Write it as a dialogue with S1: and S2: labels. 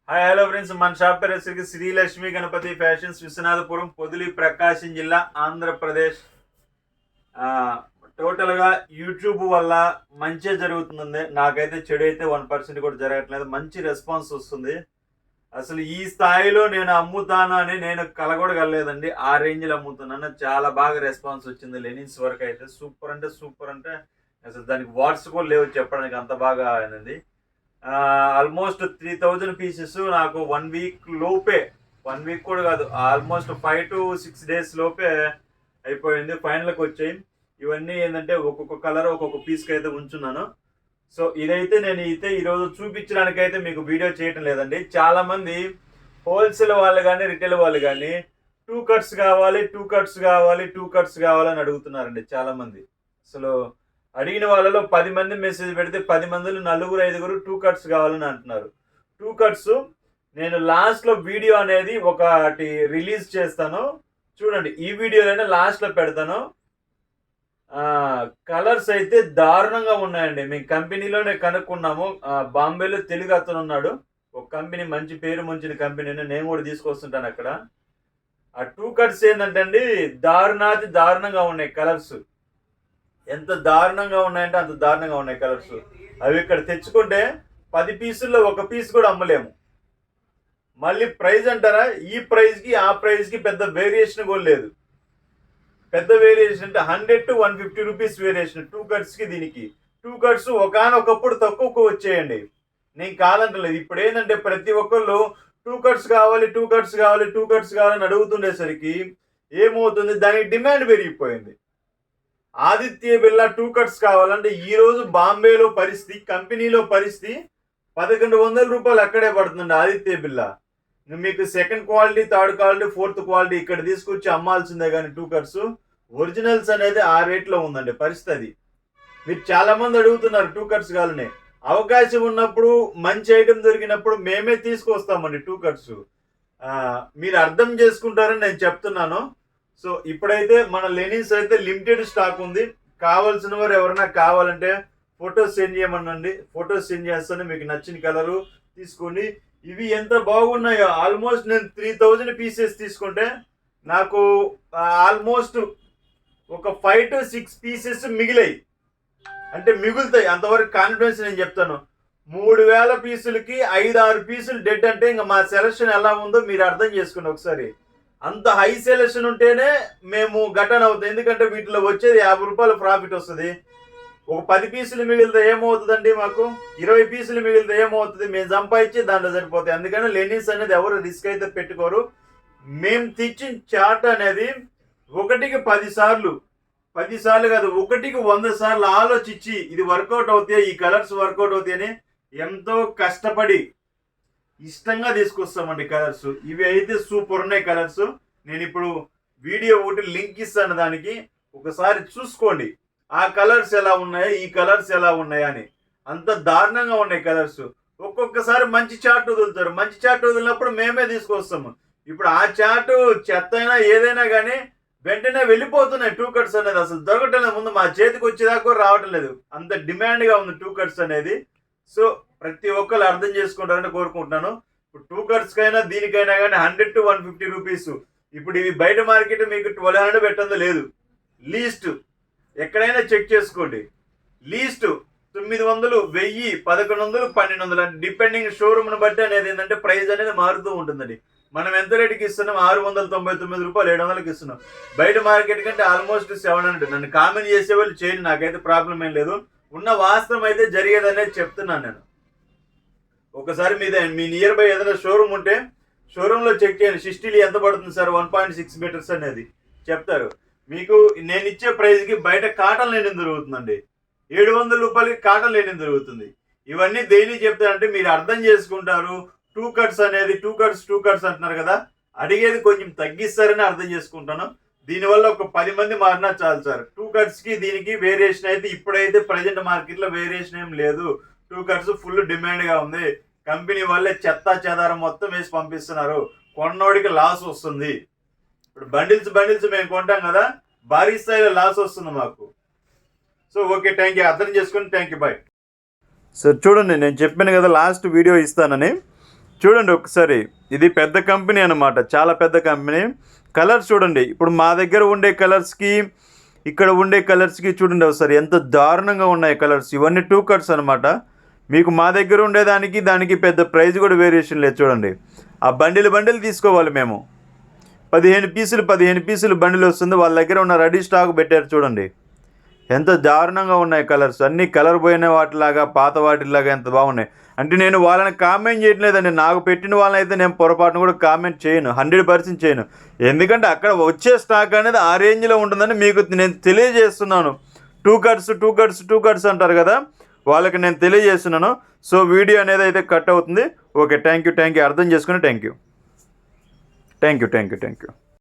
S1: Hi hello friends, మన shop పేరు వచ్చేసరికి శ్రీ లక్ష్మీ గణపతి ఫ్యాషన్స్, విశ్వనాథపురం, పొదిలి, ప్రకాశం జిల్లా, ఆంధ్రప్రదేశ్. టోటల్గా యూట్యూబ్ వల్ల మంచి జరుగుతుంది. నాకైతే చెడు అయితే 1% కూడా జరగట్లేదు. మంచి రెస్పాన్స్ వస్తుంది. అసలు ఈ స్థాయిలో నేను అమ్ముతాను అని నేను కలగొడగలేదండి. ఆ రేంజ్లో అమ్ముతున్నాను. చాలా బాగా రెస్పాన్స్ వచ్చింది. లెనిన్స్ వరకు అయితే సూపర్ అంటే సూపర్ అంటే అసలు దానికి వాట్స్ కూడా లేవు చెప్పడానికి, అంత బాగా అయింది. ఆల్మోస్ట్ 3000 పీసెస్ నాకు 1 వీక్ లోపే, 1 వీక్ కూడా కాదు, ఆల్మోస్ట్ 5 to 6 days లోపే అయిపోయింది. ఫైనల్కి వచ్చాయి. ఇవన్నీ ఏంటంటే ఒక్కొక్క కలర్ ఒక్కొక్క పీస్కి అయితే ఉంచున్నాను. సో ఇదైతే నేను ఈరోజు చూపించడానికి అయితే మీకు వీడియో చేయటం లేదండి. చాలామంది హోల్సేల్ వాళ్ళు కానీ రిటైల్ వాళ్ళు కానీ 2 cuts కావాలి, 2 cuts కావాలి, 2 cuts కావాలని అడుగుతున్నారండి చాలామంది. అసలు అడిగిన వాళ్ళలో 10 మంది మెసేజ్ పెడితే 10 మందిలో 4-5 2 cuts కావాలని అంటున్నారు. 2 cuts నేను లాస్ట్లో వీడియో అనేది ఒకటి రిలీజ్ చేస్తాను, చూడండి. ఈ వీడియోలోనే లాస్ట్లో పెడతాను. కలర్స్ అయితే దారుణంగా ఉన్నాయండి. మేము కంపెనీలోనే కనుక్కున్నాము. బాంబేలో తెలుగు అతను ఉన్నాడు, ఒక కంపెనీ, మంచి పేరు మంచిన కంపెనీని నేను కూడా తీసుకొస్తుంటాను అక్కడ. ఆ 2 cuts ఏంటంటే అండి దారుణంగా ఉన్నాయి కలర్స్. ఎంత దారుణంగా ఉన్నాయంటే అంత దారుణంగా ఉన్నాయి కలర్స్. అవి ఇక్కడ తెచ్చుకుంటే 10 పీసుల్లో 1 పీస్ కూడా అమ్మలేము. మళ్ళీ ప్రైస్ అంటారా, ఈ ప్రైస్కి ఆ ప్రైస్కి పెద్ద వేరియేషన్ కూడా లేదు. పెద్ద వేరియేషన్ అంటే 100 to 150 రూపీస్ వేరియేషన్ 2 cutsకి. దీనికి 2 cuts ఒకనొకప్పుడు తక్కువకు వచ్చేయండి, నేను కాదంటలేదు. ఇప్పుడు ఏంటంటే ప్రతి ఒక్కళ్ళు 2 cuts కావాలి, 2 cuts కావాలి, 2 cuts కావాలని అడుగుతుండేసరికి ఏమవుతుంది, దానికి డిమాండ్ పెరిగిపోయింది. ఆదిత్య బిర్లా 2 cuts కావాలంటే ఈరోజు బాంబేలో పరిస్థితి, కంపెనీలో పరిస్థితి 1100 రూపాయలు అక్కడే పడుతుంది ఆదిత్య బిర్లా. మీకు second quality, third quality, fourth quality ఇక్కడ తీసుకొచ్చి అమ్మాల్సిందే కానీ 2 cuts ఒరిజినల్స్ అనేది ఆ రేట్లో ఉందండి పరిస్థితి. అది మీరు చాలా మంది అడుగుతున్నారు 2 cuts కావాలని. అవకాశం ఉన్నప్పుడు, మంచి ఐటమ్ దొరికినప్పుడు మేమే తీసుకొస్తామండి 2 cuts. మీరు అర్థం చేసుకుంటారని నేను చెప్తున్నాను. సో ఇప్పుడైతే మన లెనిన్స్ అయితే లిమిటెడ్ స్టాక్ ఉంది. కావాల్సిన వారు ఎవరైనా కావాలంటే ఫొటోస్ సెండ్ చేయమనండి, ఫొటోస్ సెండ్ చేస్తాను. మీకు నచ్చిన కలరు తీసుకోండి. ఇవి ఎంత బాగున్నాయో. ఆల్మోస్ట్ నేను 3000 పీసెస్ తీసుకుంటే నాకు ఆల్మోస్ట్ ఒక 5 to 6 పీసెస్ మిగిలాయి, అంటే మిగులుతాయి. అంతవరకు కాన్ఫిడెన్స్ నేను చెప్తాను. 3000 పీసులకి 5-6 పీసులు డెడ్ అంటే ఇంకా మా సెలక్షన్ ఎలా ఉందో మీరు అర్థం చేసుకోండి ఒకసారి. అంత హై సెలక్షన్ ఉంటేనే మేము ఘటన అవుతుంది. ఎందుకంటే వీటిలో వచ్చేది 50 రూపాయలు ప్రాఫిట్ వస్తుంది. ఒక 10 పీసులు మిగిలితే ఏమవుతుందండి, మాకు 20 పీసులు మిగిలితే ఏమవుతుంది, మేము సంపాదించి దాంట్లో సరిపోతాయి. అందుకని లెనిన్స్ అనేది ఎవరు రిస్క్ అయితే పెట్టుకోరు. మేము తెచ్చిన చార్ట్ అనేది 1కి 10 సార్లు, 10 సార్లు కాదు, 1కి 100 సార్లు ఆలోచించి ఇది వర్కౌట్ అవుతాయి, ఈ కలర్స్ వర్కౌట్ అవుతాయి అని ఎంతో కష్టపడి ఇష్టంగా తీసుకొస్తామండి కలర్స్. ఇవి అయితే సూపర్ ఉన్నాయి కలర్స్. నేను ఇప్పుడు వీడియో ఒకటి లింక్ ఇస్తాను, దానికి ఒకసారి చూసుకోండి. ఆ కలర్స్ ఎలా ఉన్నాయో, ఈ కలర్స్ ఎలా ఉన్నాయని. అంత దారుణంగా ఉన్నాయి కలర్స్. ఒక్కొక్కసారి మంచి చార్ట్ వదులుతారు, మంచి చార్ట్ వదిలినప్పుడు మేమే తీసుకొస్తాము. ఇప్పుడు ఆ చార్ట్ చెత్త అయినా ఏదైనా కానీ వెంటనే వెళ్ళిపోతున్నాయి 2 cuts అనేది. అసలు దొరకటం లేదు, ముందు మా చేతికి వచ్చేదాకా కూడా రావటం లేదు. అంత డిమాండ్గా ఉంది 2 cuts అనేది. సో ప్రతి ఒక్కరు అర్థం చేసుకుంటారని కోరుకుంటున్నాను. ఇప్పుడు 2 cuts కైనా దీనికైనా కానీ 100 to 150 రూపీస్. ఇప్పుడు ఇవి బయట మార్కెట్ మీకు 1200 పెట్టందో లేదు. లీస్ట్ ఎక్కడైనా చెక్ చేసుకోండి. లీస్ట్ 900, 1000, 1100, 1200 అంటే డిపెండింగ్ షోరూమ్ను బట్టి అనేది ఏంటంటే ప్రైస్ అనేది మారుతూ ఉంటుందండి. మనం ఎంత రేటుకి ఇస్తున్నాం, 699 రూపాయలు, 700కి ఇస్తున్నాం. బయట మార్కెట్ కంటే ఆల్మోస్ట్ 700. నన్ను కామెంట్ చేసేవాళ్ళు చేయండి, నాకైతే ప్రాబ్లం ఏం లేదు. ఉన్న వాస్తవం అయితే జరిగేదనేది చెప్తున్నాను నేను. ఒకసారి మీ నియర్ బై ఏదైనా షోరూమ్ ఉంటే షోరూంలో చెక్ చేయండి. 60 ఎంత పడుతుంది సార్ 1.6 మీటర్స్ అనేది చెప్తారు. మీకు నేను ఇచ్చే ప్రైస్కి బయట కాటన్ లేని దొరుకుతుందండి. 700 రూపాయలకి కాటన్ లేని దొరుకుతుంది. ఇవన్నీ దేని చెప్తారంటే మీరు అర్థం చేసుకుంటారు. 2 cuts అనేది 2 cuts అంటున్నారు కదా, అడిగేది కొంచెం తగ్గిస్తారని అర్థం చేసుకుంటాను. దీనివల్ల ఒక 10 మంది మారినా చాలు సార్. 2 cutsకి దీనికి వేరియేషన్ అయితే ఇప్పుడైతే ప్రజెంట్ మార్కెట్లో వేరియేషన్ ఏం లేదు. 2 cuts ఫుల్ డిమాండ్గా ఉంది. కంపెనీ వాళ్ళే చెత్తా చెదారం మొత్తం వేసి పంపిస్తున్నారు. కొన్నోడికి లాస్ వస్తుంది. ఇప్పుడు బండిల్స్ మేము కొంటాం కదా, భారీ స్థాయిలో లాస్ వస్తుంది మాకు. సో ఓకే, థ్యాంక్ యూ, అర్థం చేసుకుని థ్యాంక్ యూ, బాయ్. సార్ చూడండి, నేను చెప్పాను కదా లాస్ట్ వీడియో ఇస్తానని. చూడండి ఒకసారి, ఇది పెద్ద కంపెనీ అనమాట, చాలా పెద్ద కంపెనీ. కలర్స్ చూడండి, ఇప్పుడు మా దగ్గర ఉండే కలర్స్కి ఇక్కడ ఉండే కలర్స్కి చూడండి ఒకసారి ఎంత దారుణంగా ఉన్నాయి కలర్స్. ఇవన్నీ 2 కట్స్ అనమాట. మీకు మా దగ్గర ఉండేదానికి దానికి పెద్ద ప్రైస్ కూడా వేరియేషన్ లేదు. చూడండి, ఆ బండిలు తీసుకోవాలి మేము. 15 పీసులు బండిల్ వస్తుంది. వాళ్ళ దగ్గర ఉన్న రెడీ స్టాక్ పెట్టారు. చూడండి ఎంత దారుణంగా ఉన్నాయి కలర్స్. అన్నీ కలర్ పోయిన వాటిలాగా, పాత వాటిలాగా ఎంత బాగున్నాయి. అంటే నేను వాళ్ళని కామెంట్ చేయట్లేదండి. నాకు పెట్టిన వాళ్ళని అయితే నేను పొరపాటును కూడా కామెంట్ చేయను, 100% చేయను. ఎందుకంటే అక్కడ వచ్చే స్టాక్ అనేది ఆ రేంజ్లో ఉంటుందని మీకు నేను తెలియజేస్తున్నాను. 2 కట్స్ అంటారు కదా, వాళ్ళకి నేను తెలియజేస్తున్నాను. సో వీడియో అనేది అయితే కట్ అవుతుంది. Okay, thank you. అర్థం చేసుకుని థ్యాంక్ యూ.